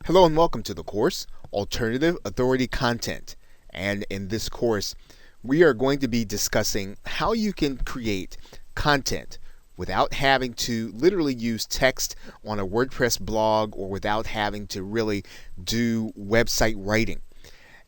Hello and welcome to the course, Alternative Authority Content. And in this course, we are going to be discussing how you can create content without having to literally use text on a WordPress blog or without having to really do website writing.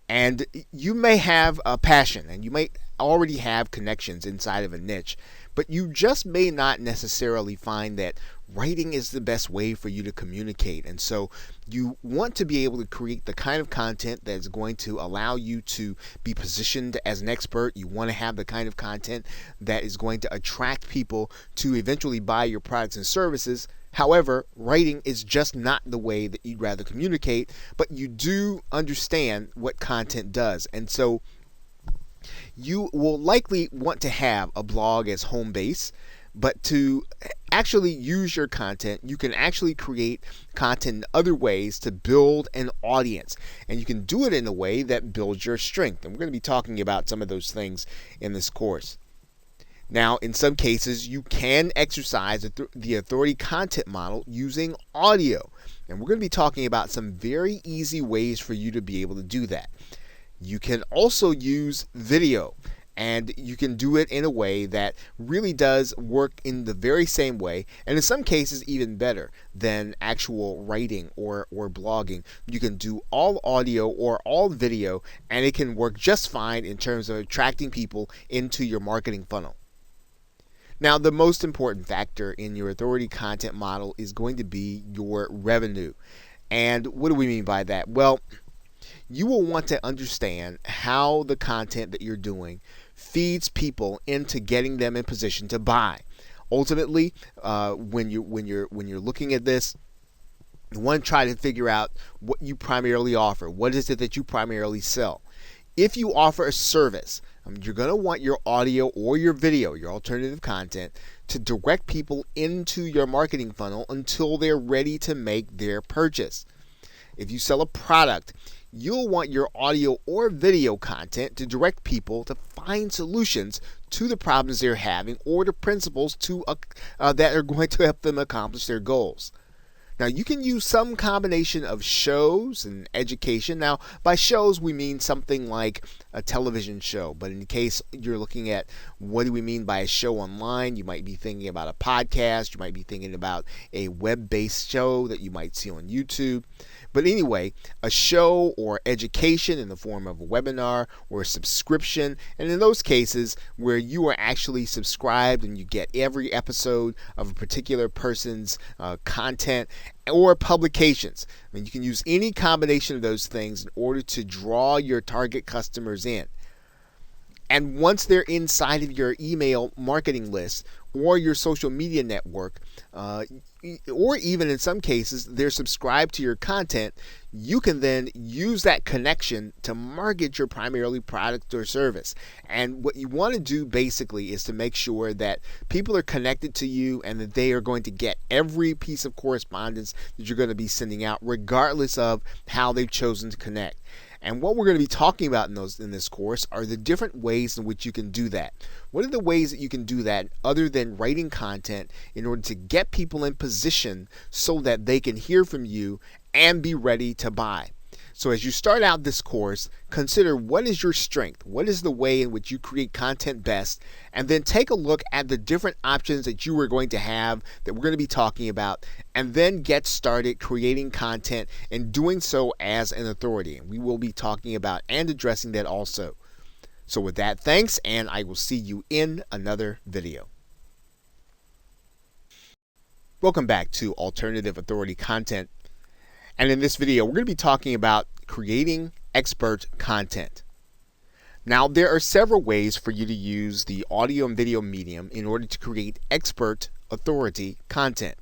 And you may have a passion and you may already have connections inside of a niche, but you just may not necessarily find that writing is the best way for you to communicate. And so you want to be able to create the kind of content that is going to allow you to be positioned as an expert. You want to have the kind of content that is going to attract people to eventually buy your products and services. However, writing is just not the way that you'd rather communicate, but you do understand what content does. And so you will likely want to have a blog as home base, but to actually use your content, you can actually create content in other ways to build an audience. And you can do it in a way that builds your strength. And we're going to be talking about some of those things in this course. Now, in some cases, you can exercise the authority content model using audio. And we're going to be talking about some very easy ways for you to be able to do that. You can also use video, and you can do it in a way that really does work in the very same way, and in some cases even better than actual writing or blogging. You can do all audio or all video, and it can work just fine in terms of attracting people into your marketing funnel. Now, the most important factor in your authority content model is going to be your revenue. And what do we mean by that? Well, you will want to understand how the content that you're doing feeds people into getting them in position to buy. Ultimately, when you're looking at this, you want to try to figure out what you primarily offer. What is it that you primarily sell? If you offer a service, you're going to want your audio or your video, your alternative content, to direct people into your marketing funnel until they're ready to make their purchase. If you sell a product, you'll want your audio or video content to direct people to find solutions to the problems they're having or the principles that are going to help them accomplish their goals. Now, you can use some combination of shows and education. Now, by shows, we mean something like a television show. But in case you're looking at what do we mean by a show online, you might be thinking about a podcast. You might be thinking about a web-based show that you might see on YouTube. But anyway, a show or education in the form of a webinar or a subscription, and in those cases where you are actually subscribed and you get every episode of a particular person's content or publications. I mean, you can use any combination of those things in order to draw your target customers in. And once they're inside of your email marketing list or your social media network, or even in some cases they're subscribed to your content, you can then use that connection to market your primarily product or service. And what you want to do basically is to make sure that people are connected to you and that they are going to get every piece of correspondence that you're going to be sending out, regardless of how they've chosen to connect. And what we're going to be talking about in this course are the different ways in which you can do that. What are the ways that you can do that other than writing content in order to get people in position so that they can hear from you and be ready to buy? So as you start out this course, consider what is your strength, what is the way in which you create content best, and then take a look at the different options that you are going to have that we're going to be talking about, and then get started creating content and doing so as an authority. And we will be talking about and addressing that also. So with that, thanks, and I will see you in another video. Welcome back to Alternative Authority Content. And in this video, we're going to be talking about creating expert content. Now, there are several ways for you to use the audio and video medium in order to create expert authority content.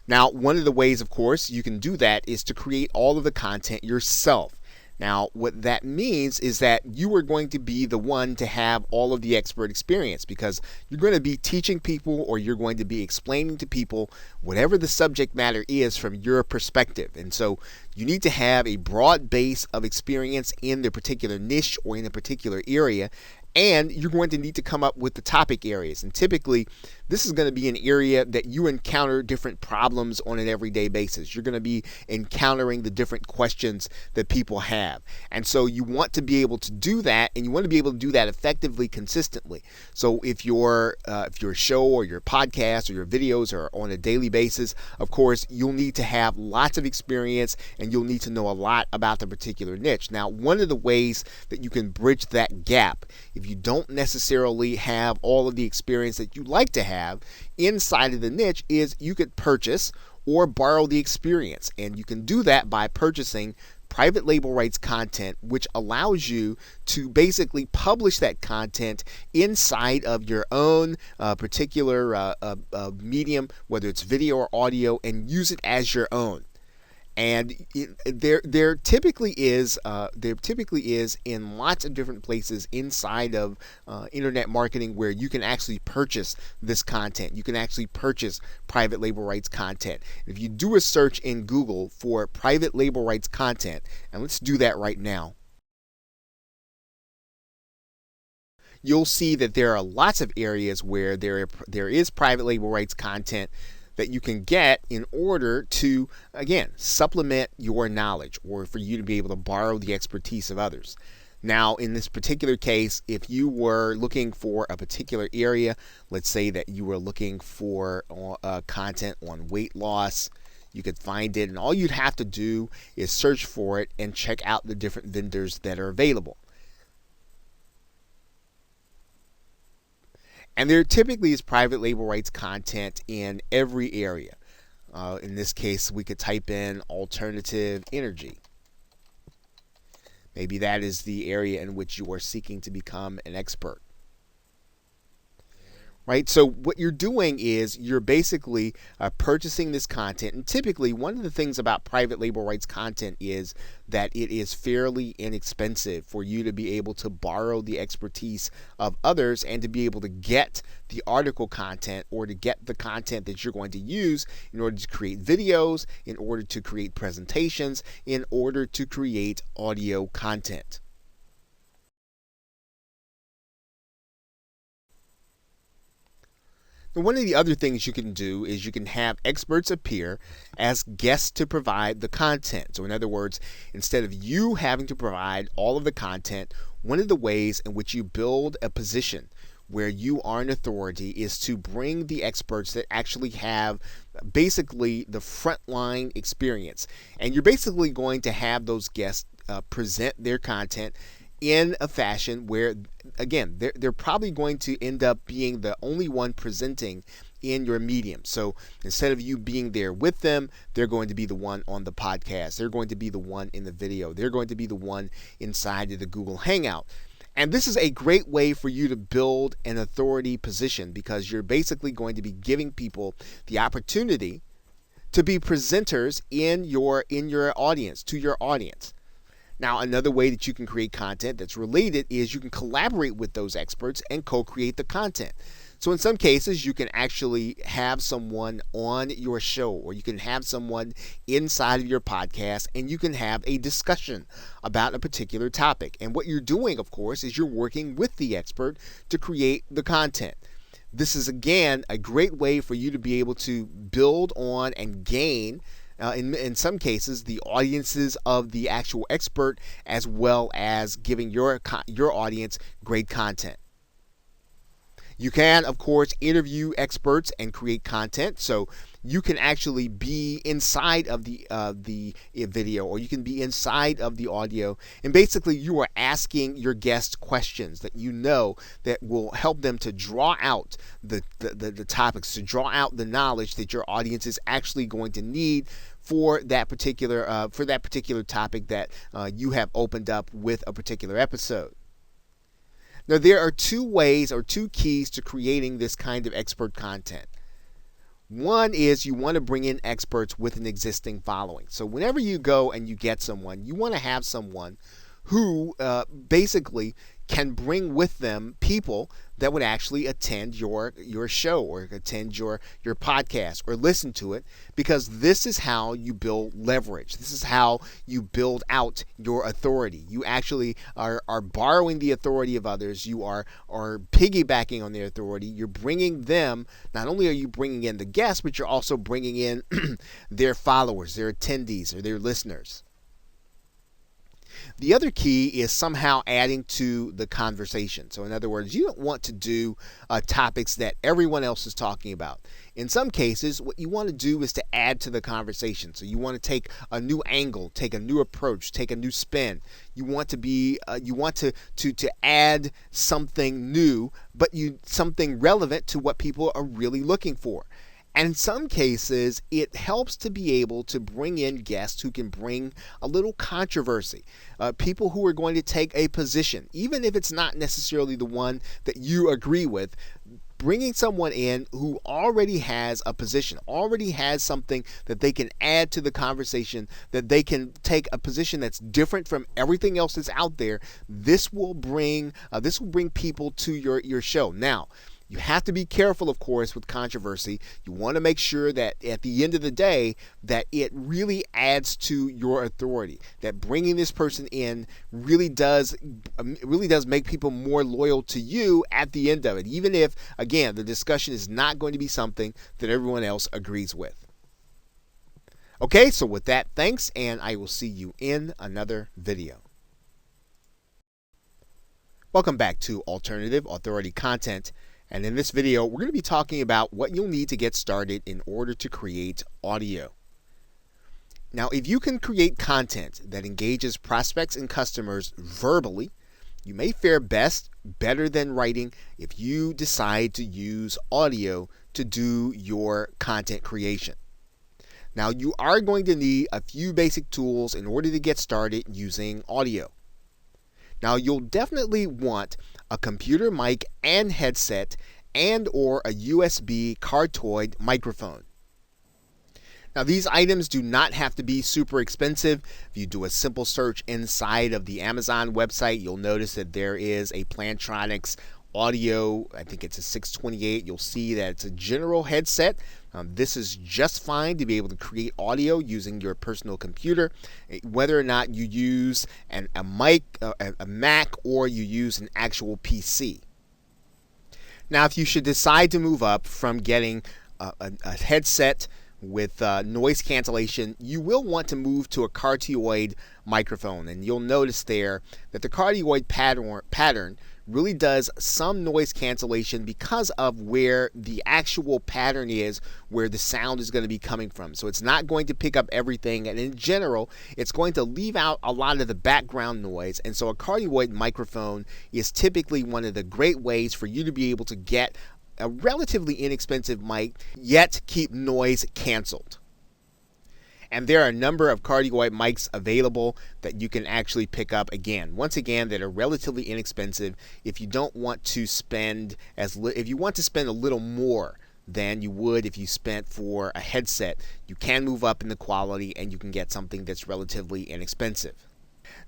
Now, one of the ways, of course, you can do that is to create all of the content yourself. Now, what that means is that you are going to be the one to have all of the expert experience, because you're going to be teaching people or you're going to be explaining to people whatever the subject matter is from your perspective. And so you need to have a broad base of experience in the particular niche or in a particular area. And you're going to need to come up with the topic areas. And typically, this is going to be an area that you encounter different problems on an everyday basis. You're going to be encountering the different questions that people have. And so you want to be able to do that, and you want to be able to do that effectively, consistently. So if your show or your podcast or your videos are on a daily basis, of course, you'll need to have lots of experience and you'll need to know a lot about the particular niche. Now, one of the ways that you can bridge that gap, if you don't necessarily have all of the experience that you'd like to have inside of the niche, is you could purchase or borrow the experience. And you can do that by purchasing private label rights content, which allows you to basically publish that content inside of your own particular medium, whether it's video or audio, and use it as your own. And there typically is in lots of different places inside of internet marketing where you can actually purchase this content. You can actually purchase private label rights content. If you do a search in Google for private label rights content, and let's do that right now, you'll see that there are lots of areas where there is private label rights content that you can get in order to, again, supplement your knowledge or for you to be able to borrow the expertise of others. Now, in this particular case, if you were looking for a particular area, let's say that you were looking for content on weight loss, you could find it, and all you'd have to do is search for it and check out the different vendors that are available. And there typically is private label rights content in every area. In this case, we could type in alternative energy. Maybe that is the area in which you are seeking to become an expert. Right? So what you're doing is you're basically purchasing this content. And typically, one of the things about private label rights content is that it is fairly inexpensive for you to be able to borrow the expertise of others and to be able to get the article content or to get the content that you're going to use in order to create videos, in order to create presentations, in order to create audio content. And one of the other things you can do is you can have experts appear as guests to provide the content. So in other words, instead of you having to provide all of the content, one of the ways in which you build a position where you are an authority is to bring the experts that actually have basically the frontline experience. And you're basically going to have those guests present their content in a fashion where, again, they're probably going to end up being the only one presenting in your medium. So instead of you being there with them, they're going to be the one on the podcast. They're going to be the one in the video. They're going to be the one inside of the Google Hangout. And this is a great way for you to build an authority position because you're basically going to be giving people the opportunity to be presenters in your audience, to your audience. Now, another way that you can create content that's related is you can collaborate with those experts and co-create the content. So in some cases, you can actually have someone on your show or you can have someone inside of your podcast and you can have a discussion about a particular topic. And what you're doing, of course, is you're working with the expert to create the content. This is, again, a great way for you to be able to build on and gain in some cases, the audiences of the actual expert, as well as giving your audience great content. You can, of course, interview experts and create content. So you can actually be inside of the video, or you can be inside of the audio, and basically you are asking your guests questions that you know that will help them to draw out the topics, to draw out the knowledge that your audience is actually going to need for that particular topic that you have opened up with a particular episode. Now, there are two ways or two keys to creating this kind of expert content. One is you want to bring in experts with an existing following. So whenever you go and you get someone, you want to have someone who basically can bring with them people that would actually attend your show or attend your podcast or listen to it, because this is how you build leverage. This is how you build out your authority. You actually are borrowing the authority of others. You are piggybacking on their authority. You're bringing them, not only are you bringing in the guests, but you're also bringing in their followers, their attendees, or their listeners. The other key is somehow adding to the conversation. So in other words, you don't want to do topics that everyone else is talking about. In some cases, what you want to do is to add to the conversation. So you want to take a new angle, take a new approach, take a new spin. You want to add something new, but something relevant to what people are really looking for. And in some cases, it helps to be able to bring in guests who can bring a little controversy, people who are going to take a position, even if it's not necessarily the one that you agree with. Bringing someone in who already has a position, already has something that they can add to the conversation, that they can take a position that's different from everything else that's out there. This will bring people to your show. Now, you have to be careful, of course, with controversy. You want to make sure that at the end of the day, that it really adds to your authority, that bringing this person in really does make people more loyal to you at the end of it, even if, again, the discussion is not going to be something that everyone else agrees with. Okay, so with that, thanks, and I will see you in another video. Welcome back to Alternative Authority Content. And in this video, we're going to be talking about what you'll need to get started in order to create audio. Now, if you can create content that engages prospects and customers verbally, you may fare better than writing if you decide to use audio to do your content creation. Now, you are going to need a few basic tools in order to get started using audio. Now, you'll definitely want a computer mic and headset and or a USB cardioid microphone. Now, these items do not have to be super expensive. If you do a simple search inside of the Amazon website, you'll notice that there is a Plantronics audio, I think it's a 628. You'll see that it's a general headset. This is just fine to be able to create audio using your personal computer, whether or not you use a mic, a Mac, or you use an actual PC. Now, if you should decide to move up from getting a headset with noise cancellation, you will want to move to a cardioid microphone, and you'll notice there that the cardioid pattern really does some noise cancellation because of where the actual pattern is, where the sound is going to be coming from. So it's not going to pick up everything, and in general, it's going to leave out a lot of the background noise. And so a cardioid microphone is typically one of the great ways for you to be able to get a relatively inexpensive mic, yet keep noise canceled. And there are a number of cardioid mics available that you can actually pick up, once again, that are relatively inexpensive. If you don't want to spend if you want to spend a little more than you would if you spent for a headset, you can move up in the quality and you can get something that's relatively inexpensive.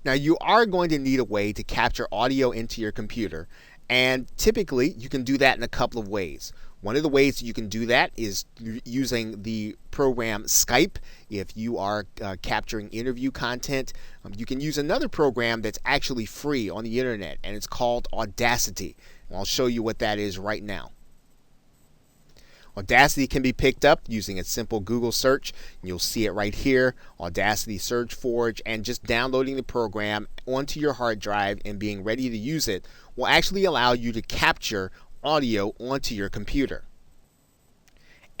Now, you are going to need a way to capture audio into your computer, and typically you can do that in a couple of ways. One of the ways you can do that is using the program Skype. If you are capturing interview content, you can use another program that's actually free on the internet, and it's called Audacity. And I'll show you what that is right now. Audacity can be picked up using a simple Google search. You'll see it right here, Audacity Search Forge, and just downloading the program onto your hard drive and being ready to use it will actually allow you to capture audio onto your computer.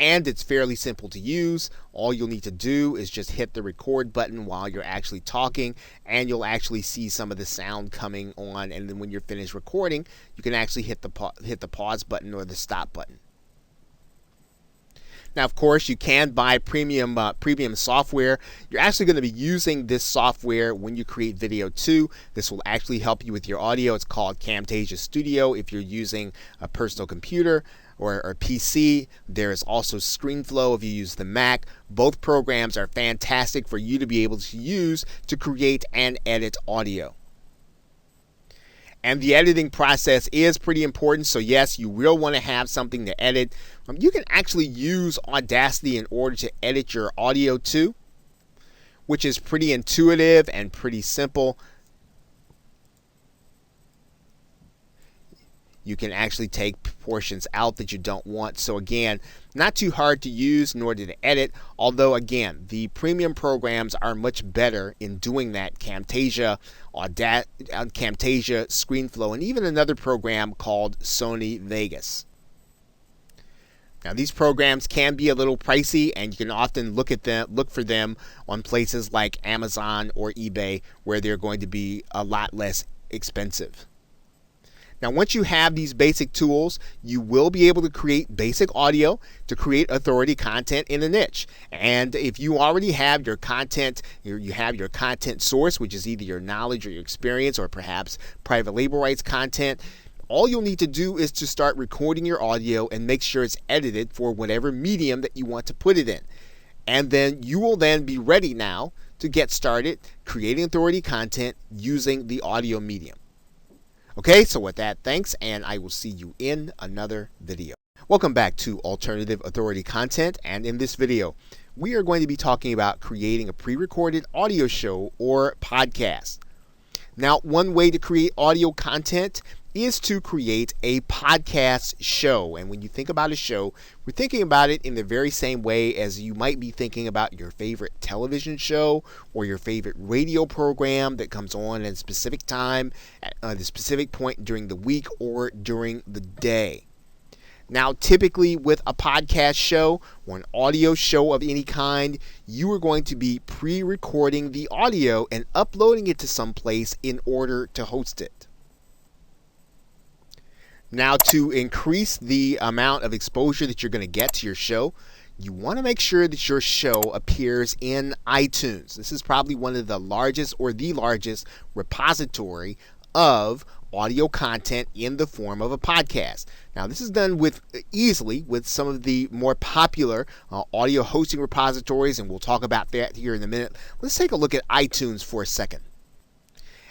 And it's fairly simple to use. All you'll need to do is just hit the record button while you're actually talking, and you'll actually see some of the sound coming on, and then when you're finished recording, you can actually hit the pause button or the stop button. Now, of course, you can buy premium software. You're actually going to be using this software when you create video too. This will actually help you with your audio. It's called Camtasia Studio if you're using a personal computer or a PC. There is also ScreenFlow if you use the Mac. Both programs are fantastic for you to be able to use to create and edit audio. And the editing process is pretty important. So yes, you will want to have something to edit. You can actually use Audacity in order to edit your audio too, which is pretty intuitive and pretty simple. You can actually take portions out that you don't want. So again, not too hard to use nor to edit, although again, the premium programs are much better in doing that. Camtasia, Camtasia, ScreenFlow, and even another program called Sony Vegas. Now these programs can be a little pricey, and you can often look for them on places like Amazon or eBay, where they're going to be a lot less expensive. Now, once you have these basic tools, you will be able to create basic audio to create authority content in a niche. And if you already have your content, you have your content source, which is either your knowledge or your experience or perhaps private label rights content, all you'll need to do is to start recording your audio and make sure it's edited for whatever medium that you want to put it in. And then you will then be ready now to get started creating authority content using the audio medium. Okay, so with that, thanks, and I will see you in another video. Welcome back to Alternative Authority Content, and in this video, we are going to be talking about creating a pre-recorded audio show or podcast. Now, one way to create audio content is to create a podcast show. And when you think about a show, we're thinking about it in the very same way as you might be thinking about your favorite television show or your favorite radio program that comes on at a specific time, at a specific point during the week or during the day. Now, typically with a podcast show or an audio show of any kind, you are going to be pre-recording the audio and uploading it to some place in order to host it. Now, to increase the amount of exposure that you're going to get to your show, you want to make sure that your show appears in iTunes. This is probably one of the largest or the largest repository of audio content in the form of a podcast. Now, this is done easily with some of the more popular audio hosting repositories, and we'll talk about that here in a minute. Let's take a look at iTunes for a second.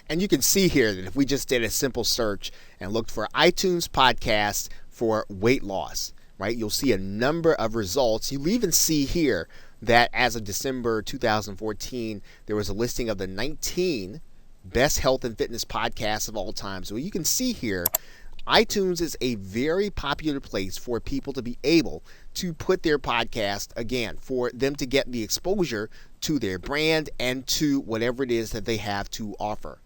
And you can see here that if we just did a simple search and looked for iTunes podcast for weight loss, right, you'll see a number of results. You'll even see here that as of December 2014, there was a listing of the 19 best health and fitness podcasts of all time. So you can see here, iTunes is a very popular place for people to be able to put their podcast, again, for them to get the exposure to their brand and to whatever it is that they have to offer.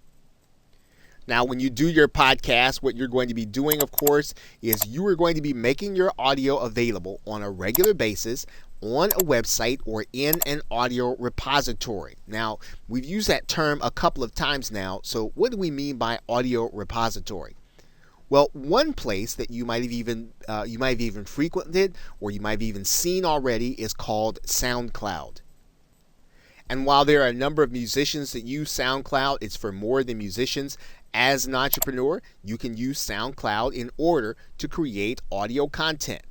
Now, when you do your podcast, what you're going to be doing, of course, is you are going to be making your audio available on a regular basis on a website or in an audio repository. Now, we've used that term a couple of times now. So what do we mean by audio repository? Well, one place that you might have even frequented or you might have even seen already is called SoundCloud. And while there are a number of musicians that use SoundCloud, it's for more than musicians. As an entrepreneur, you can use SoundCloud in order to create audio content.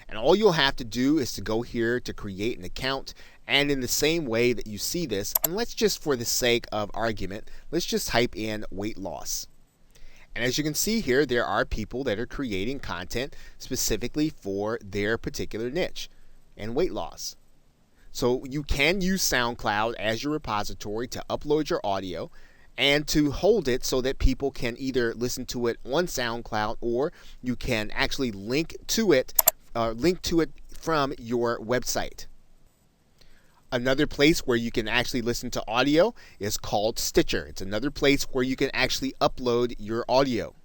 And all you'll have to do is to go here to create an account. And in the same way that you see this, and let's just, for the sake of argument, let's just type in weight loss. And as you can see here, there are people that are creating content specifically for their particular niche and weight loss. So you can use SoundCloud as your repository to upload your audio and to hold it so that people can either listen to it on SoundCloud or you can actually link to it from your website. Another place where you can actually listen to audio is called Stitcher. It's another place where you can actually upload your audio.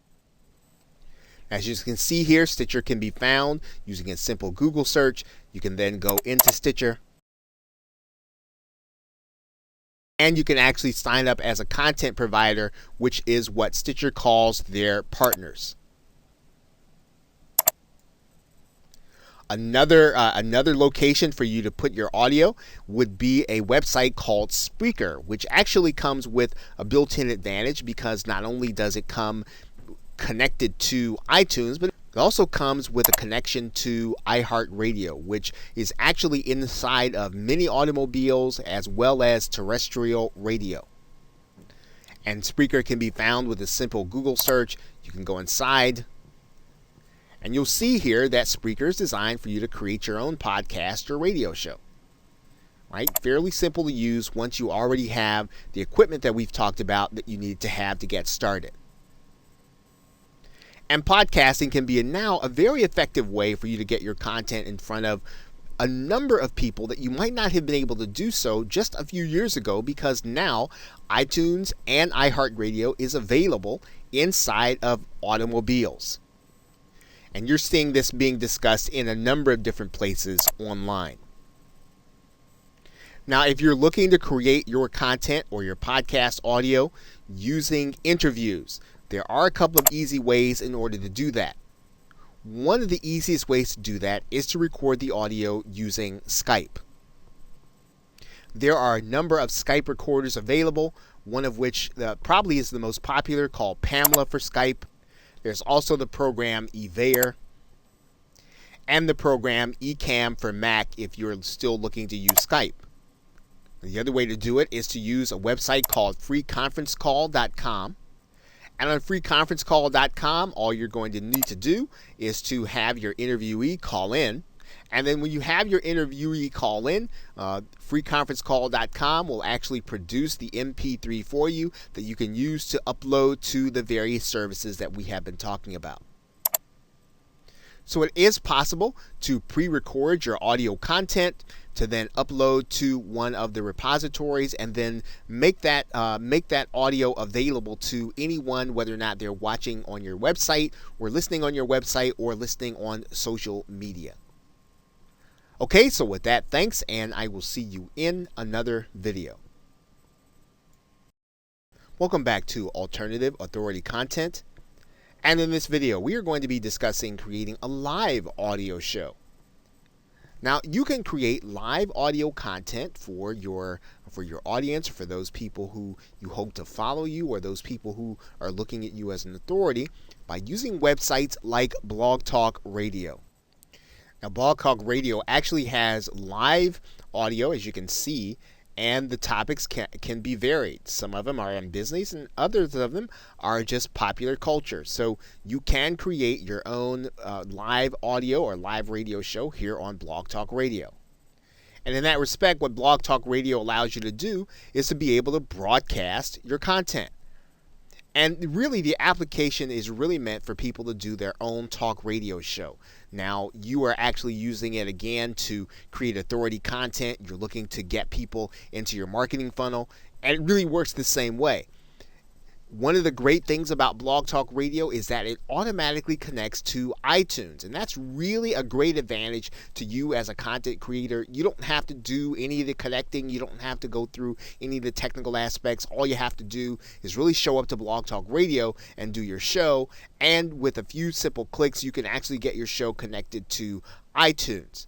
As you can see here, Stitcher can be found using a simple Google search. You can then go into Stitcher, and you can actually sign up as a content provider, which is what Stitcher calls their partners. Another location for you to put your audio would be a website called Spreaker, which actually comes with a built-in advantage because not only does it come connected to iTunes, but it also comes with a connection to iHeartRadio, which is actually inside of many automobiles as well as terrestrial radio. And Spreaker can be found with a simple Google search. You can go inside, and you'll see here that Spreaker is designed for you to create your own podcast or radio show. Right? Fairly simple to use once you already have the equipment that we've talked about that you need to have to get started. And podcasting can be now a very effective way for you to get your content in front of a number of people that you might not have been able to do so just a few years ago, because now iTunes and iHeartRadio is available inside of automobiles. And you're seeing this being discussed in a number of different places online. Now, if you're looking to create your content or your podcast audio using interviews, there are a couple of easy ways in order to do that. One of the easiest ways to do that is to record the audio using Skype. There are a number of Skype recorders available, one of which probably is the most popular, called Pamela for Skype. There's also the program Evair and the program Ecamm for Mac if you're still looking to use Skype. The other way to do it is to use a website called freeconferencecall.com. And on freeconferencecall.com, all you're going to need to do is to have your interviewee call in. And then when you have your interviewee call in, freeconferencecall.com will actually produce the MP3 for you that you can use to upload to the various services that we have been talking about. So it is possible to pre-record your audio content to then upload to one of the repositories and then make that audio available to anyone, whether or not they're watching on your website or listening on your website or listening on social media. Okay, so with that, thanks, and I will see you in another video. Welcome back to Alternative Authority Content. And in this video, we are going to be discussing creating a live audio show. Now, you can create live audio content for your audience, for those people who you hope to follow you, or those people who are looking at you as an authority, by using websites like Blog Talk Radio. Now, Blog Talk Radio actually has live audio, as you can see, and the topics can be varied. Some of them are in business and others of them are just popular culture. So you can create your own live audio or live radio show here on Blog Talk Radio. And in that respect, what Blog Talk Radio allows you to do is to be able to broadcast your content. And really, the application is really meant for people to do their own talk radio show. Now, you are actually using it again to create authority content. You're looking to get people into your marketing funnel, and it really works the same way. One of the great things about Blog Talk Radio is that it automatically connects to iTunes, and that's really a great advantage to you as a content creator. You don't have to do any of the connecting. You don't have to go through any of the technical aspects. All you have to do is really show up to Blog Talk Radio and do your show, and with a few simple clicks, you can actually get your show connected to iTunes.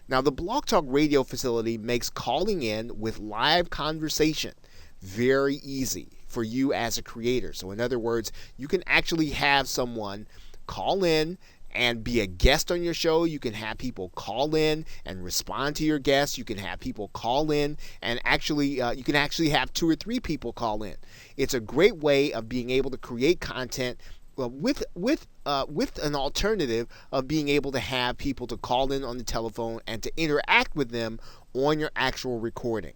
Now, the Blog Talk Radio facility makes calling in with live conversation very easy for you as a creator. So in other words, you can actually have someone call in and be a guest on your show. You can have people call in and respond to your guests. You can have people call in and you can actually have 2 or 3 people call in. It's a great way of being able to create content with an alternative of being able to have people to call in on the telephone and to interact with them on your actual recording.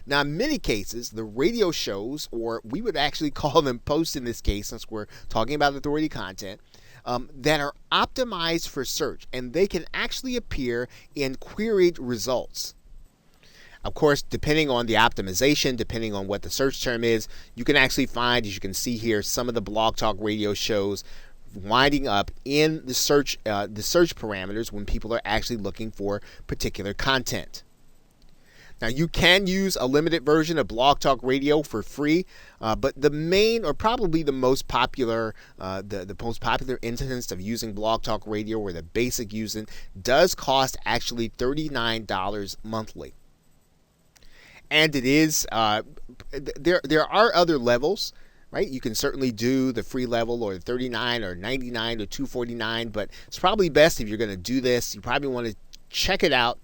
Now, in many cases, the radio shows, or we would actually call them posts in this case, since we're talking about authority content, that are optimized for search, and they can actually appear in queried results. Of course, depending on the optimization, depending on what the search term is, you can actually find, as you can see here, some of the Blog Talk Radio shows winding up in the search parameters when people are actually looking for particular content. Now, you can use a limited version of Blog Talk Radio for free, but the main, or probably the most popular, the most popular instance of using Blog Talk Radio, or the basic using, does cost actually $39 monthly. And it is there are other levels, right? You can certainly do the free level, or $39 or $99 or $249, but it's probably best, if you're going to do this, you probably want to check it out.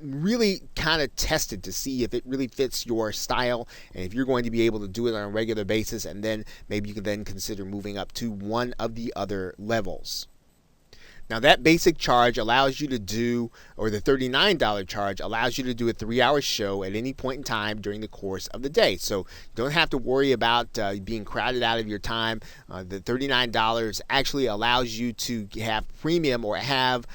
really kind of test it to see if it really fits your style and if you're going to be able to do it on a regular basis, and then maybe you can then consider moving up to one of the other levels. Now that basic charge allows you to do, or the $39 charge allows you to do a 3-hour show at any point in time during the course of the day. So you don't have to worry about being crowded out of your time. The $39 actually allows you to have premium or have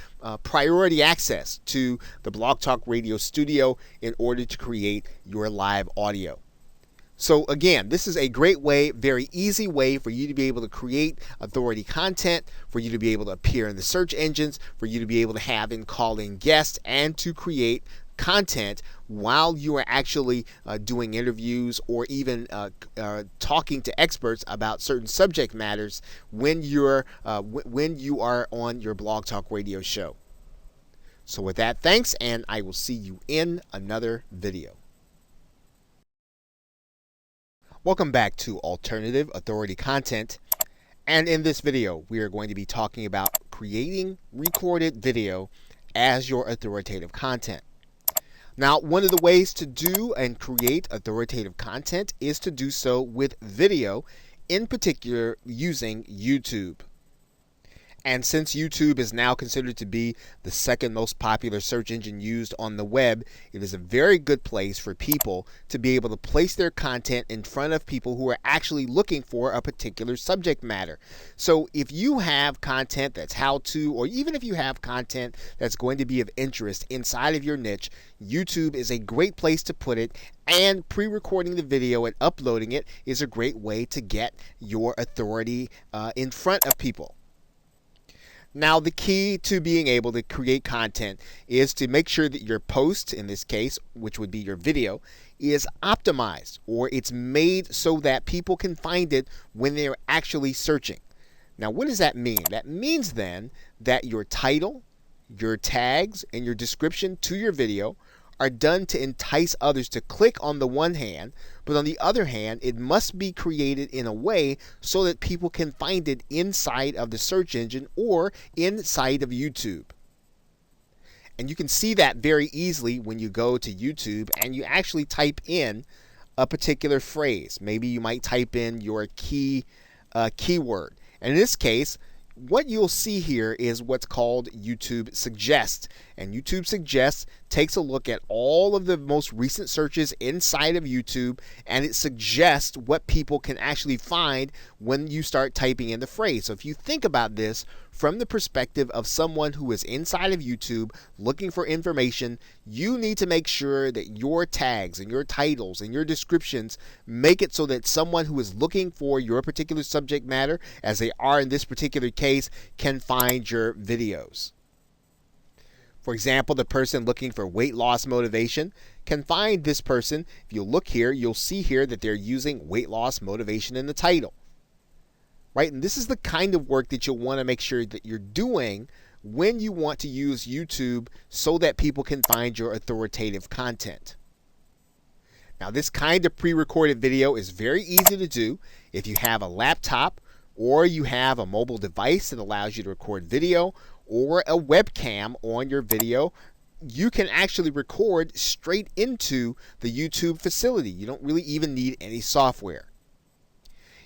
priority access to the Blog Talk Radio studio in order to create your live audio. So again, this is a great way, very easy way for you to be able to create authority content, for you to be able to appear in the search engines, for you to be able to have in call-in guests, and to create content while you are actually doing interviews or even talking to experts about certain subject matters when you are on your Blog Talk Radio show. So with that, thanks, and I will see you in another video. Welcome back to Alternative Authority Content, and in this video we are going to be talking about creating recorded video as your authoritative content. Now, one of the ways to do and create authoritative content is to do so with video, in particular using YouTube. And since YouTube is now considered to be the second most popular search engine used on the web, it is a very good place for people to be able to place their content in front of people who are actually looking for a particular subject matter. So if you have content that's how-to, or even if you have content that's going to be of interest inside of your niche, YouTube is a great place to put it, and pre-recording the video and uploading it is a great way to get your authority in front of people. Now, the key to being able to create content is to make sure that your post, in this case, which would be your video, is optimized, or it's made so that people can find it when they're actually searching. Now, what does that mean? That means then that your title, your tags, and your description to your video are done to entice others to click on the one hand, but on the other hand, it must be created in a way so that people can find it inside of the search engine or inside of YouTube. And you can see that very easily when you go to YouTube and you actually type in a particular phrase. Maybe you might type in your keyword. And in this case, what you'll see here is what's called YouTube Suggest. And YouTube Suggest takes a look at all of the most recent searches inside of YouTube, and it suggests what people can actually find when you start typing in the phrase. So if you think about this from the perspective of someone who is inside of YouTube looking for information, you need to make sure that your tags and your titles and your descriptions make it so that someone who is looking for your particular subject matter, as they are in this particular case, can find your videos. For example, the person looking for weight loss motivation can find this person. If you look here, you'll see here that they're using weight loss motivation in the title. Right? And this is the kind of work that you'll want to make sure that you're doing when you want to use YouTube so that people can find your authoritative content. Now, this kind of pre-recorded video is very easy to do if you have a laptop or you have a mobile device that allows you to record video, or a webcam on your video. You can actually record straight into the YouTube facility. You don't really even need any software.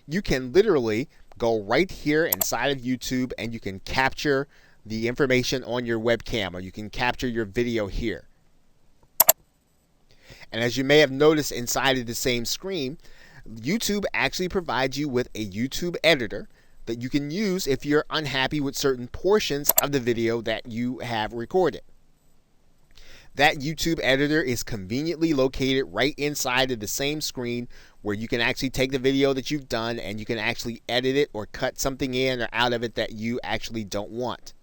You can literally go right here inside of YouTube and you can capture the information on your webcam, or you can capture your video here. And as you may have noticed inside of the same screen, YouTube actually provides you with a YouTube editor that you can use if you're unhappy with certain portions of the video that you have recorded. That YouTube editor is conveniently located right inside of the same screen, where you can actually take the video that you've done and you can actually edit it or cut something in or out of it that you actually don't want.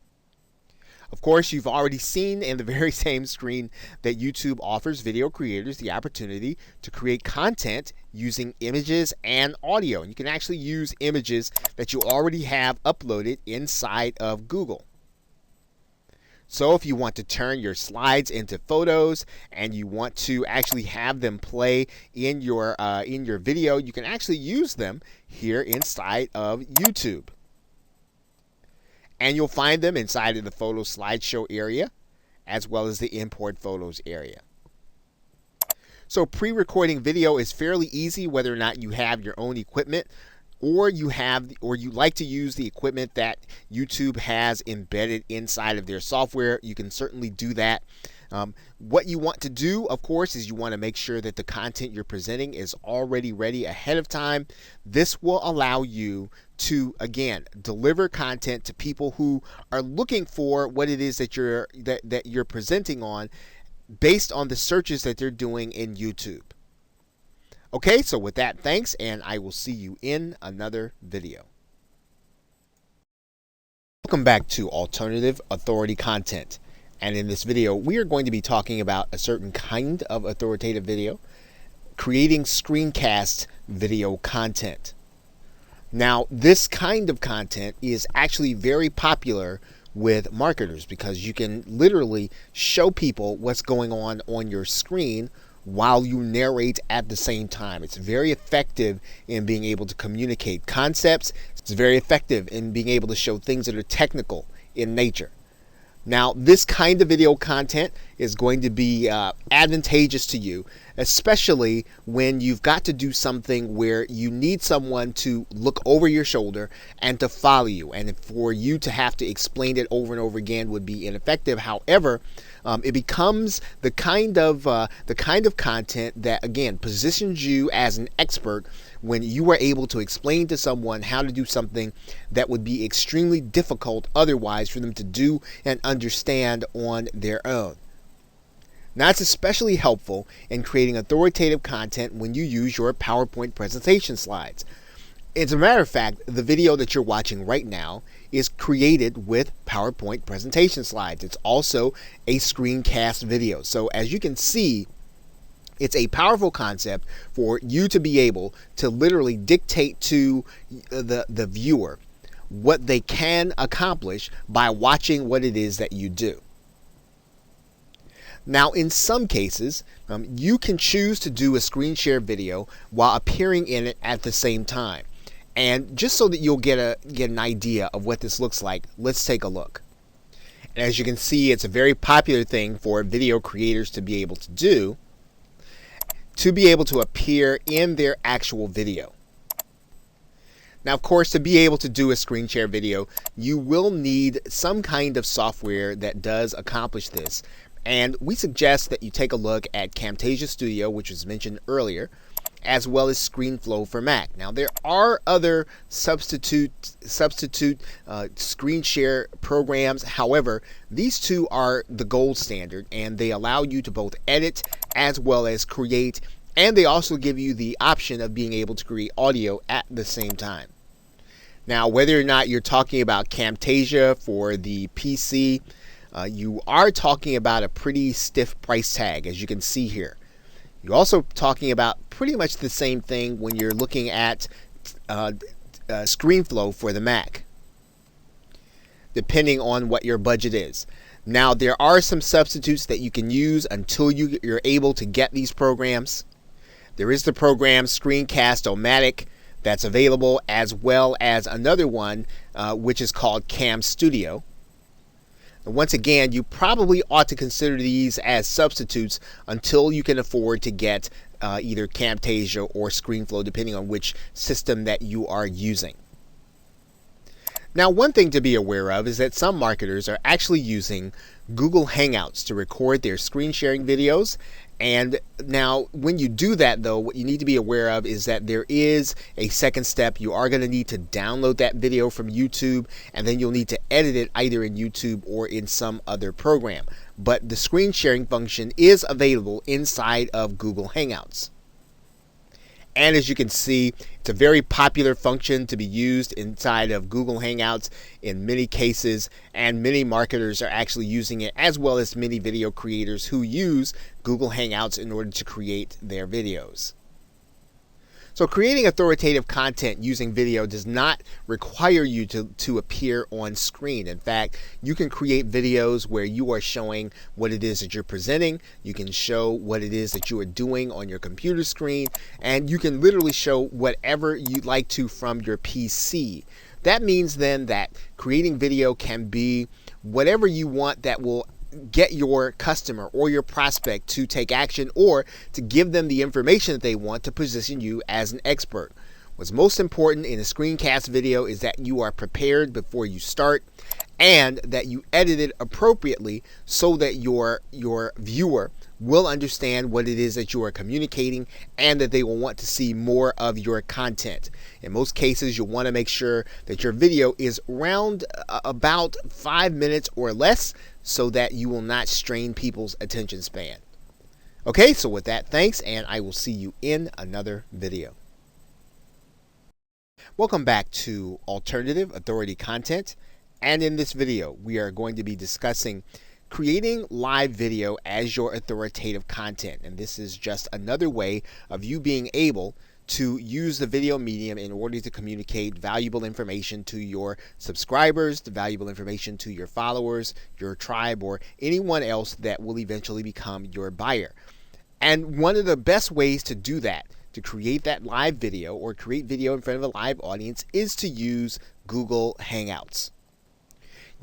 Of course, you've already seen in the very same screen that YouTube offers video creators the opportunity to create content using images and audio. And you can actually use images that you already have uploaded inside of Google. So if you want to turn your slides into photos and you want to actually have them play in your video, you can actually use them here inside of YouTube. And you'll find them inside of the photo slideshow area. as well as the import photos area. So pre-recording video is fairly easy whether or not you have your own equipment or you like to use the equipment that YouTube has embedded inside of their software. You can certainly do that. What you want to do, of course, is you want to make sure that the content you're presenting is already ready ahead of time. This will allow you to, again, deliver content to people who are looking for what it is that you're presenting on based on the searches that they're doing in YouTube. Okay, so with that, thanks, and I will see you in another video. Welcome back to Alternative Authority Content. And in this video, we are going to be talking about a certain kind of authoritative video, creating screencast video content. Now, this kind of content is actually very popular with marketers because you can literally show people what's going on your screen while you narrate at the same time. It's very effective in being able to communicate concepts. It's very effective in being able to show things that are technical in nature. Now, this kind of video content is going to be advantageous to you, especially when you've got to do something where you need someone to look over your shoulder and to follow you. And for you to have to explain it over and over again would be ineffective. However, it becomes the kind of content that, again, positions you as an expert when you are able to explain to someone how to do something that would be extremely difficult otherwise for them to do and understand on their own. Now, it's especially helpful in creating authoritative content when you use your PowerPoint presentation slides. As a matter of fact, the video that you're watching right now is created with PowerPoint presentation slides. It's also a screencast video. So as you can see, it's a powerful concept for you to be able to literally dictate to the viewer what they can accomplish by watching what it is that you do. Now, in some cases, you can choose to do a screen share video while appearing in it at the same time. And just so that you'll get an idea of what this looks like, let's take a look. And as you can see, it's a very popular thing for video creators to be able to do, to be able to appear in their actual video. Now, of course, to be able to do a screen share video, you will need some kind of software that does accomplish this. And we suggest that you take a look at Camtasia Studio, which was mentioned earlier, as well as ScreenFlow for Mac. Now, there are other substitute screen share programs. However, these two are the gold standard, and they allow you to both edit as well as create, and they also give you the option of being able to create audio at the same time. Now, whether or not you're talking about Camtasia for the PC, you are talking about a pretty stiff price tag, as you can see here. You're also talking about pretty much the same thing when you're looking at ScreenFlow for the Mac, depending on what your budget is. Now, there are some substitutes that you can use until you're able to get these programs. There is the program Screencast-O-Matic that's available, as well as another one which is called Cam Studio. Once again, you probably ought to consider these as substitutes until you can afford to get either Camtasia or ScreenFlow, depending on which system that you are using. Now, one thing to be aware of is that some marketers are actually using Google Hangouts to record their screen sharing videos. And now, when you do that, though, what you need to be aware of is that there is a second step. You are going to need to download that video from YouTube, and then you'll need to edit it either in YouTube or in some other program. But the screen sharing function is available inside of Google Hangouts. And as you can see, it's a very popular function to be used inside of Google Hangouts in many cases, and many marketers are actually using it, as well as many video creators who use Google Hangouts in order to create their videos. So creating authoritative content using video does not require you to appear on screen. In fact, you can create videos where you are showing what it is that you're presenting. You can show what it is that you are doing on your computer screen, and you can literally show whatever you'd like to from your PC. That means then that creating video can be whatever you want that will get your customer or your prospect to take action or to give them the information that they want to position you as an expert. What's most important in a screencast video is that you are prepared before you start and that you edit it appropriately so that your viewer will understand what it is that you are communicating and that they will want to see more of your content. In most cases, you'll want to make sure that your video is around about 5 minutes or less so that you will not strain people's attention span. Okay, so with that, thanks, and I will see you in another video. Welcome back to Alternative Authority Content, and in this video we are going to be discussing creating live video as your authoritative content. And this is just another way of you being able to use the video medium in order to communicate valuable information to your subscribers, the valuable information to your followers, your tribe, or anyone else that will eventually become your buyer. And one of the best ways to do that, to create that live video or create video in front of a live audience, is to use Google Hangouts.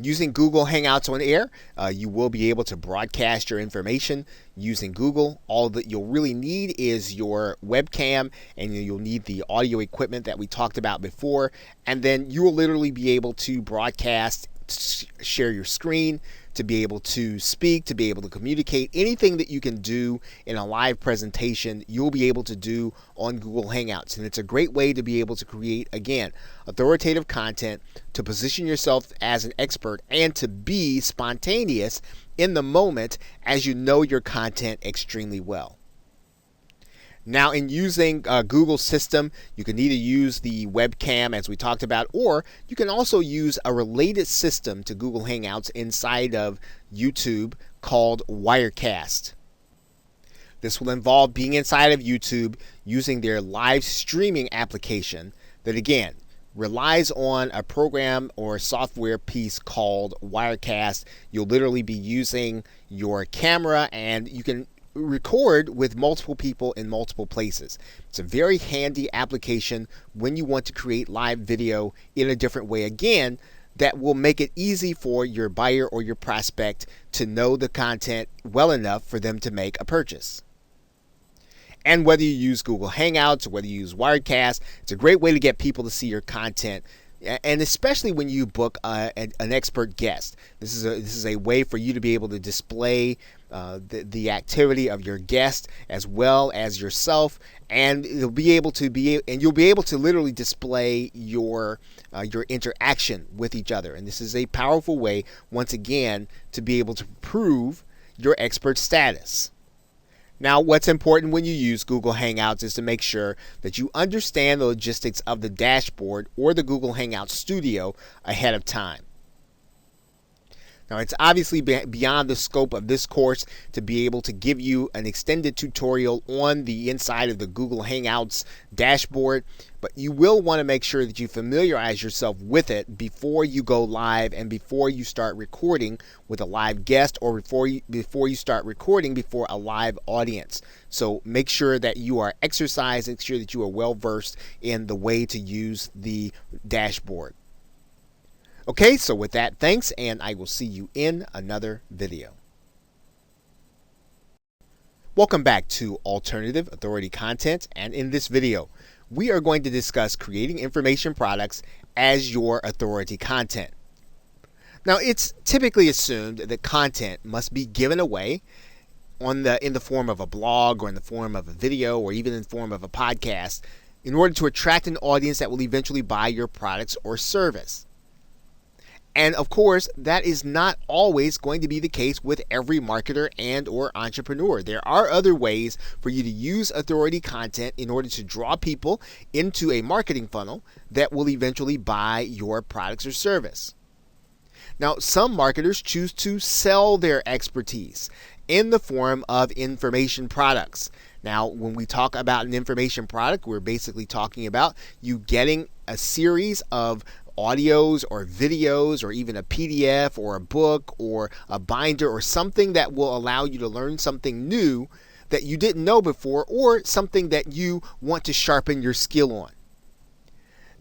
Using Google Hangouts on air, you will be able to broadcast your information using Google. All that you'll really need is your webcam, and you'll need the audio equipment that we talked about before, and then you will literally be able to broadcast, share your screen, to be able to speak, to be able to communicate. Anything that you can do in a live presentation, you'll be able to do on Google Hangouts. And it's a great way to be able to create, again, authoritative content, to position yourself as an expert, and to be spontaneous in the moment as you know your content extremely well. Now, in using Google's system, you can either use the webcam, as we talked about, or you can also use a related system to Google Hangouts inside of YouTube called Wirecast. This will involve being inside of YouTube using their live streaming application that, again, relies on a program or software piece called Wirecast. You'll literally be using your camera, and you can record with multiple people in multiple places. It's a very handy application when you want to create live video in a different way, again, that will make it easy for your buyer or your prospect to know the content well enough for them to make a purchase. And whether you use Google Hangouts or whether you use Wirecast, it's a great way to get people to see your content. And especially when you book an expert guest, this is a way for you to be able to display the activity of your guest as well as yourself, and you'll be able to literally display your interaction with each other. And this is a powerful way, once again, to be able to prove your expert status. Now, what's important when you use Google Hangouts is to make sure that you understand the logistics of the dashboard or the Google Hangout Studio ahead of time. Now, it's obviously beyond the scope of this course to be able to give you an extended tutorial on the inside of the Google Hangouts dashboard, but you will want to make sure that you familiarize yourself with it before you go live and before you start recording with a live guest, or before you start recording before a live audience. So make sure that you are exercised, make sure that you are well versed in the way to use the dashboard. Okay, so with that, thanks, and I will see you in another video. Welcome back to Alternative Authority Content, and in this video, we are going to discuss creating information products as your authority content. Now, it's typically assumed that content must be given away in the form of a blog, or in the form of a video, or even in the form of a podcast, in order to attract an audience that will eventually buy your products or service. And of course, that is not always going to be the case with every marketer and or entrepreneur. There are other ways for you to use authority content in order to draw people into a marketing funnel that will eventually buy your products or service. Now, some marketers choose to sell their expertise in the form of information products. Now, when we talk about an information product, we're basically talking about you getting a series of audios or videos, or even a PDF or a book or a binder, or something that will allow you to learn something new that you didn't know before, or something that you want to sharpen your skill on.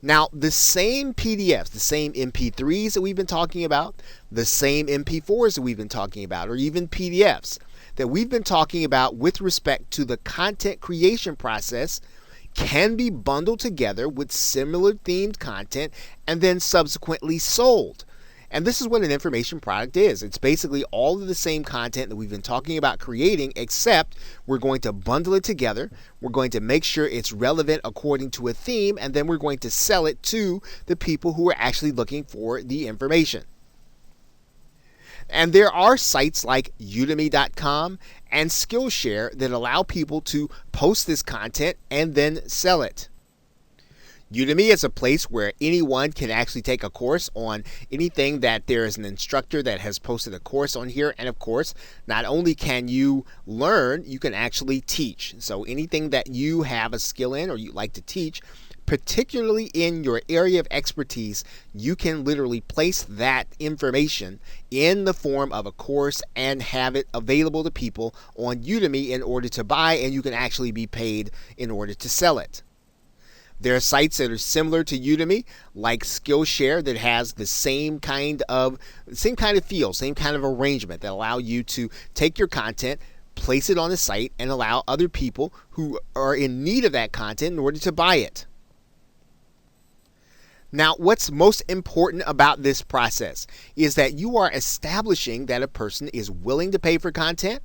Now, the same PDFs, the same MP3s that we've been talking about, the same MP4s that we've been talking about, or even PDFs that we've been talking about with respect to the content creation process can be bundled together with similar themed content and then subsequently sold. And this is what an information product is. It's basically all of the same content that we've been talking about creating, except we're going to bundle it together. We're going to make sure it's relevant according to a theme, and then we're going to sell it to the people who are actually looking for the information. And there are sites like Udemy.com and Skillshare that allow people to post this content and then sell it. Udemy is a place where anyone can actually take a course on anything that there is an instructor that has posted a course on here. And of course, not only can you learn, you can actually teach. So anything that you have a skill in or you like to teach, particularly in your area of expertise, you can literally place that information in the form of a course and have it available to people on Udemy in order to buy, and you can actually be paid in order to sell it. There are sites that are similar to Udemy, like Skillshare, that has the same kind of feel, same kind of arrangement that allow you to take your content, place it on the site, and allow other people who are in need of that content in order to buy it. Now, what's most important about this process is that you are establishing that a person is willing to pay for content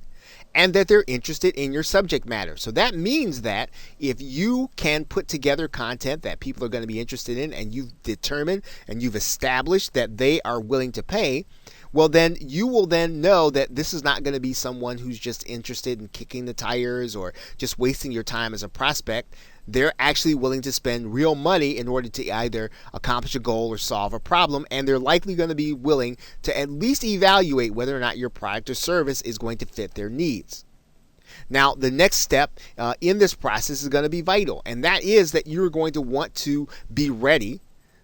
and that they're interested in your subject matter. So that means that if you can put together content that people are going to be interested in, and you've determined and you've established that they are willing to pay, well, then you will then know that this is not going to be someone who's just interested in kicking the tires or just wasting your time as a prospect. They're actually willing to spend real money in order to either accomplish a goal or solve a problem, and they're likely going to be willing to at least evaluate whether or not your product or service is going to fit their needs. Now, the next step in this process is going to be vital, and that is that you're going to want to be ready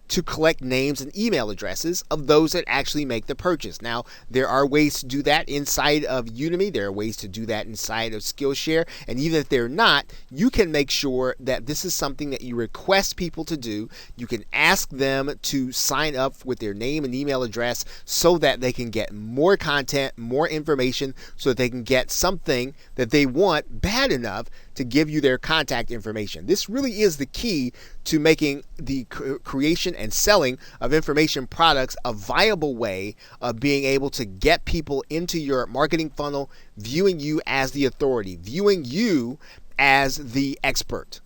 to collect names and email addresses of those that actually make the purchase. Now, there are ways to do that inside of Udemy. There are ways to do that inside of Skillshare. And even if they're not, you can make sure that this is something that you request people to do. You can ask them to sign up with their name and email address so that they can get more content, more information, so that they can get something that they want bad enough to give you their contact information. This really is the key to making the creation and selling of information products a viable way of being able to get people into your marketing funnel, viewing you as the authority, viewing you as the expert.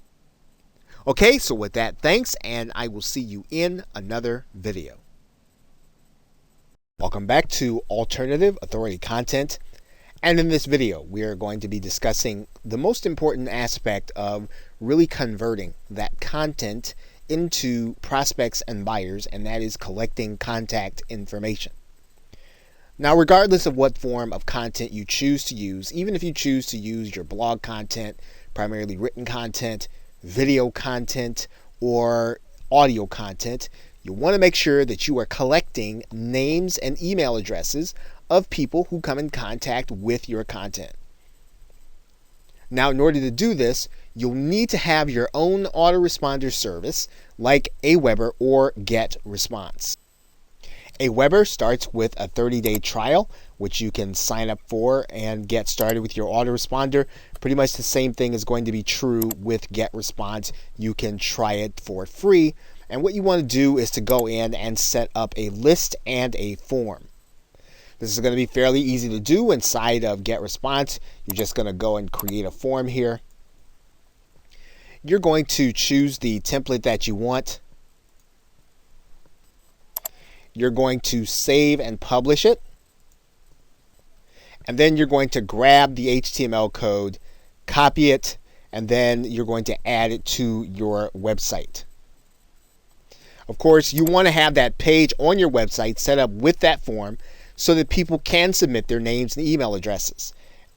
Okay, so with that, thanks, and I will see you in another video. Welcome back to Alternative Authority Content. And in this video, we are going to be discussing the most important aspect of really converting that content into prospects and buyers, and that is collecting contact information. Now, regardless of what form of content you choose to use, even if you choose to use your blog content, primarily written content, video content, or audio content, you want to make sure that you are collecting names and email addresses of people who come in contact with your content. Now, in order to do this, you'll need to have your own autoresponder service like Aweber or GetResponse. Aweber starts with a 30-day trial, which you can sign up for and get started with your autoresponder. Pretty much the same thing is going to be true with GetResponse. You can try it for free. And what you want to do is to go in and set up a list and a form. This is going to be fairly easy to do inside of GetResponse. You're just going to go and create a form here. You're going to choose the template that you want. You're going to save and publish it. And then you're going to grab the HTML code, copy it, and then you're going to add it to your website. Of course, you want to have that page on your website set up with that form so that people can submit their names and email addresses.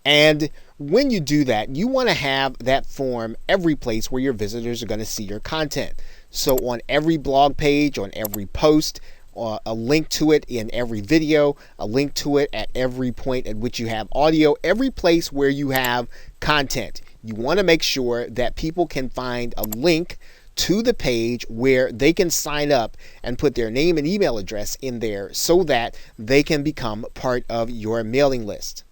And when you do that, you want to have that form every place where your visitors are going to see your content. So on every blog page, on every post, a link to it in every video, a link to it at every point at which you have audio, every place where you have content. You want to make sure that people can find a link to the page where they can sign up and put their name and email address in there so that they can become part of your mailing list.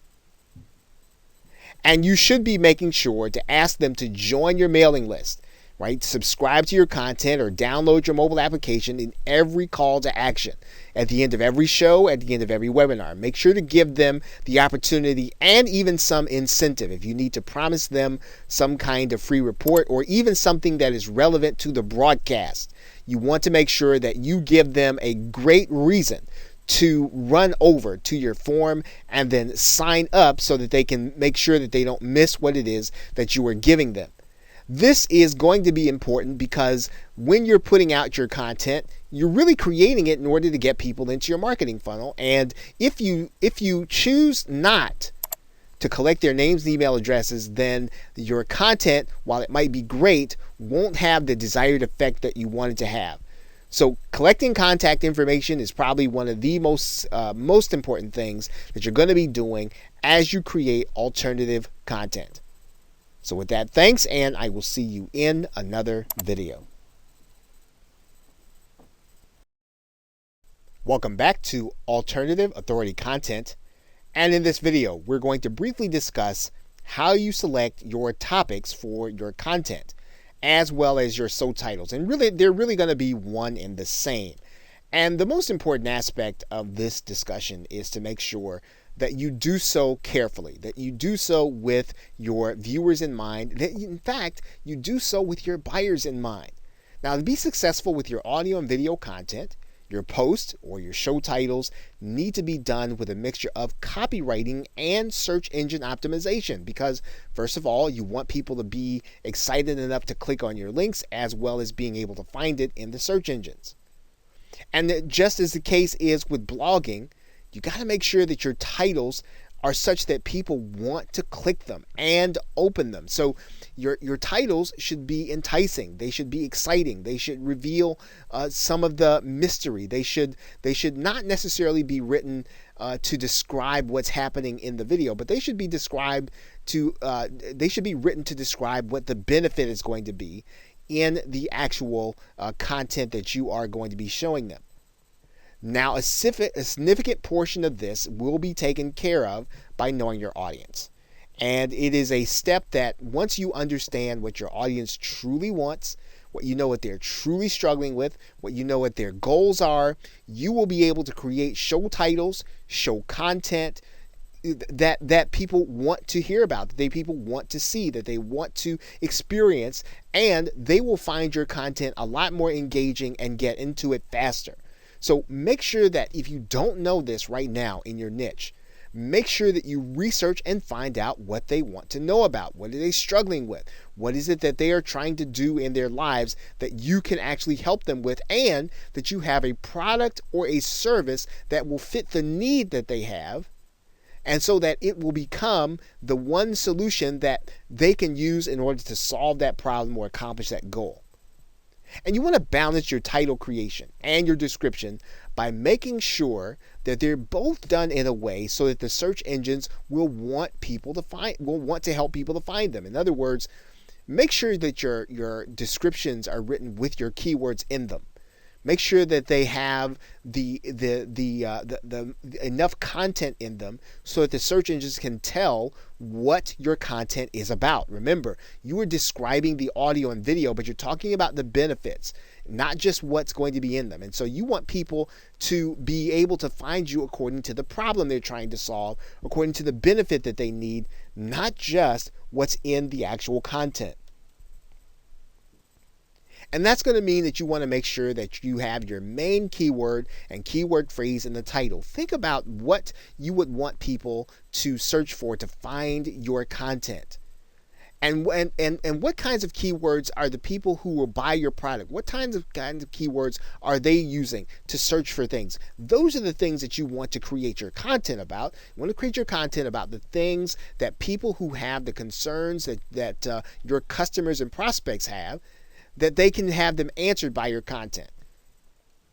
And you should be making sure to ask them to join your mailing list, right? Subscribe to your content or download your mobile application in every call to action. At the end of every show, at the end of every webinar, make sure to give them the opportunity and even some incentive. If you need to promise them some kind of free report or even something that is relevant to the broadcast, you want to make sure that you give them a great reason to run over to your form and then sign up so that they can make sure that they don't miss what it is that you are giving them. This is going to be important because when you're putting out your content, you're really creating it in order to get people into your marketing funnel. And if you choose not to collect their names and email addresses, then your content, while it might be great, won't have the desired effect that you want it to have. So collecting contact information is probably one of the most important things that you're going to be doing as you create alternative content. So with that, thanks, and I will see you in another video. Welcome back to Alternative Authority Content. And in this video, we're going to briefly discuss how you select your topics for your content, as well as your subtitles. And really, they're really going to be one and the same. And the most important aspect of this discussion is to make sure that you do so carefully, that you do so with your viewers in mind, that in fact, you do so with your buyers in mind. Now, to be successful with your audio and video content, your posts or your show titles need to be done with a mixture of copywriting and search engine optimization because, first of all, you want people to be excited enough to click on your links as well as being able to find it in the search engines. And just as the case is with blogging, you got to make sure that your titles are such that people want to click them and open them. So your titles should be enticing. They should be exciting. They should reveal some of the mystery. They should not necessarily be written to describe what's happening in the video, but they should be written to describe what the benefit is going to be in the actual content that you are going to be showing them. Now, a significant portion of this will be taken care of by knowing your audience. And it is a step that once you understand what your audience truly wants, what you know what they're truly struggling with, what you know what their goals are, you will be able to create show titles, show content that people want to hear about, that people want to see, that they want to experience, and they will find your content a lot more engaging and get into it faster. So make sure that if you don't know this right now in your niche, make sure that you research and find out what they want to know about. What are they struggling with? What is it that they are trying to do in their lives that you can actually help them with, and that you have a product or a service that will fit the need that they have, and so that it will become the one solution that they can use in order to solve that problem or accomplish that goal. And you want to balance your title creation and your description by making sure that they're both done in a way so that the search engines will want to help people to find them. In other words, make sure that your descriptions are written with your keywords in them. Make sure that they have the enough content in them so that the search engines can tell what your content is about. Remember, you are describing the audio and video, but you're talking about the benefits, not just what's going to be in them. And so you want people to be able to find you according to the problem they're trying to solve, according to the benefit that they need, not just what's in the actual content. And that's going to mean that you want to make sure that you have your main keyword and keyword phrase in the title. Think about what you would want people to search for to find your content. And what kinds of keywords are the people who will buy your product? What kinds of keywords are they using to search for things? Those are the things that you want to create your content about. You want to create your content about the things that people who have the concerns that your customers and prospects have, that they can have them answered by your content.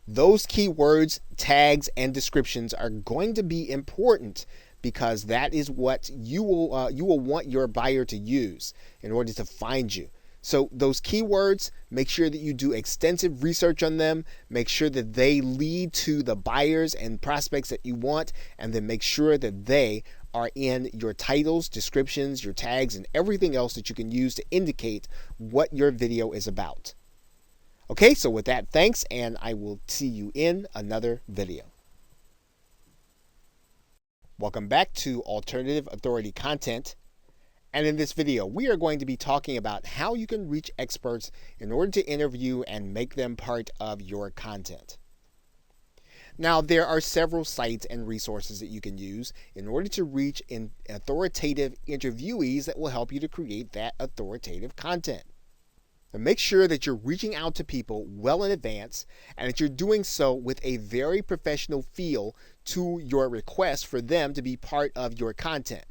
Those keywords, tags, and descriptions are going to be important because that is what you will want your buyer to use in order to find you. So those keywords, make sure that you do extensive research on them. Make sure that they lead to the buyers and prospects that you want, and then make sure that they are in your titles, descriptions, your tags, and everything else that you can use to indicate what your video is about. Okay, so with that, thanks, and I will see you in another video. Welcome back to Alternative Authority Content. And in this video, we are going to be talking about how you can reach experts in order to interview and make them part of your content. Now, there are several sites and resources that you can use in order to reach authoritative interviewees that will help you to create that authoritative content. Now, make sure that you're reaching out to people well in advance and that you're doing so with a very professional feel to your request for them to be part of your content.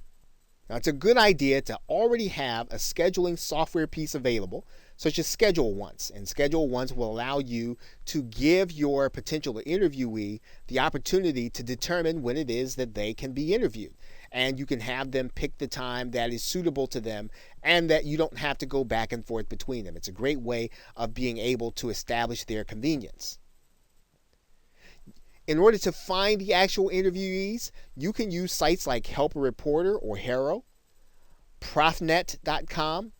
Now, it's a good idea to already have a scheduling software piece available, such as Schedule Once. And Schedule Once will allow you to give your potential interviewee the opportunity to determine when it is that they can be interviewed. And you can have them pick the time that is suitable to them and that you don't have to go back and forth between them. It's a great way of being able to establish their convenience. In order to find the actual interviewees, you can use sites like Help a Reporter or HARO, Profnet.com,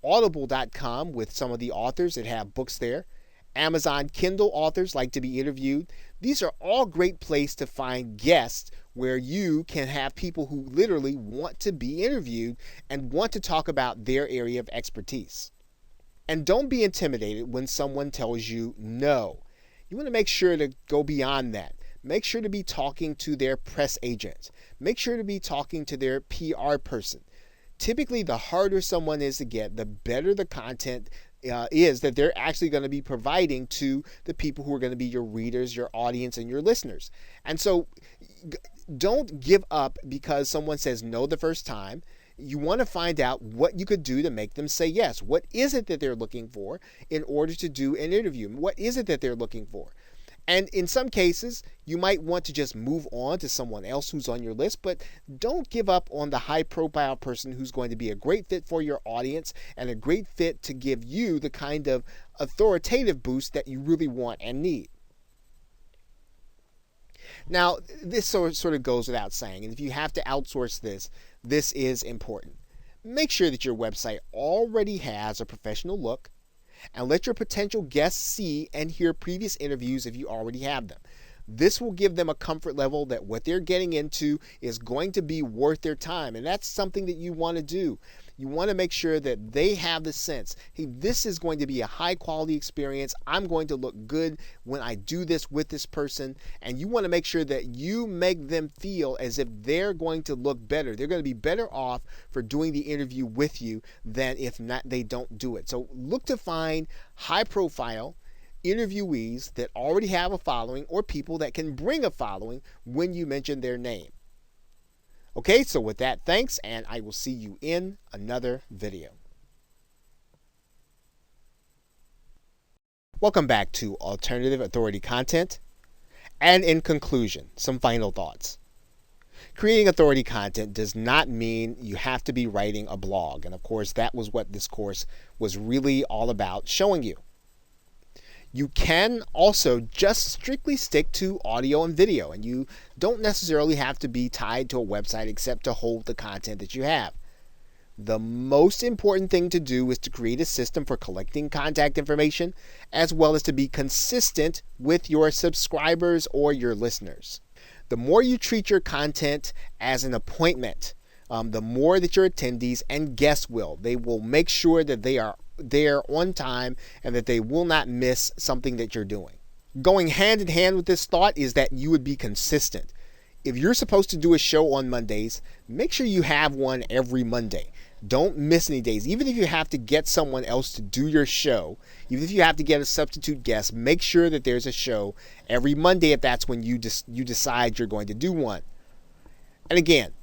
Audible.com with some of the authors that have books there. Amazon Kindle authors like to be interviewed. These are all great places to find guests where you can have people who literally want to be interviewed and want to talk about their area of expertise. And don't be intimidated when someone tells you no. You want to make sure to go beyond that. Make sure to be talking to their press agent. Make sure to be talking to their PR person. Typically, the harder someone is to get, the better the content is that they're actually going to be providing to the people who are going to be your readers, your audience, and your listeners. And so don't give up because someone says no the first time. You want to find out what you could do to make them say yes. What is it that they're looking for in order to do an interview? What is it that they're looking for? And in some cases, you might want to just move on to someone else who's on your list, but don't give up on the high-profile person who's going to be a great fit for your audience and a great fit to give you the kind of authoritative boost that you really want and need. Now, this sort of goes without saying, and if you have to outsource this, this is important. Make sure that your website already has a professional look, and let your potential guests see and hear previous interviews if you already have them. This will give them a comfort level that what they're getting into is going to be worth their time, and that's something that you want to do. You want to make sure that they have the sense, hey, this is going to be a high quality experience. I'm going to look good when I do this with this person. And you want to make sure that you make them feel as if they're going to look better. They're going to be better off for doing the interview with you than if not they don't do it. So look to find high profile interviewees that already have a following or people that can bring a following when you mention their name. Okay, so with that, thanks, and I will see you in another video. Welcome back to Alternative Authority Content. And in conclusion, some final thoughts. Creating authority content does not mean you have to be writing a blog. And of course, that was what this course was really all about showing you. You can also just strictly stick to audio and video, and you don't necessarily have to be tied to a website except to hold the content that you have. The most important thing to do is to create a system for collecting contact information, as well as to be consistent with your subscribers or your listeners. The more you treat your content as an appointment, the more that your attendees and guests will. They will make sure that they are there on time and that they will not miss something that you're doing. Going hand in hand with this thought is that you would be consistent. If you're supposed to do a show on Mondays, make sure you have one every Monday. Don't miss any days. Even if you have to get someone else to do your show, even if you have to get a substitute guest, make sure that there's a show every Monday if that's when you decide you're going to do one. And again,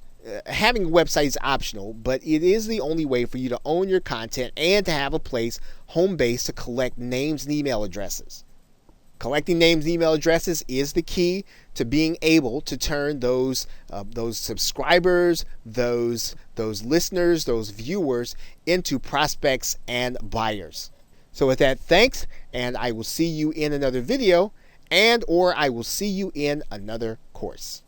having a website is optional, but it is the only way for you to own your content and to have a place home base to collect names and email addresses. Collecting names and email addresses is the key to being able to turn those subscribers, those listeners, those viewers into prospects and buyers. So with that, thanks, and I will see you in another video, or I will see you in another course.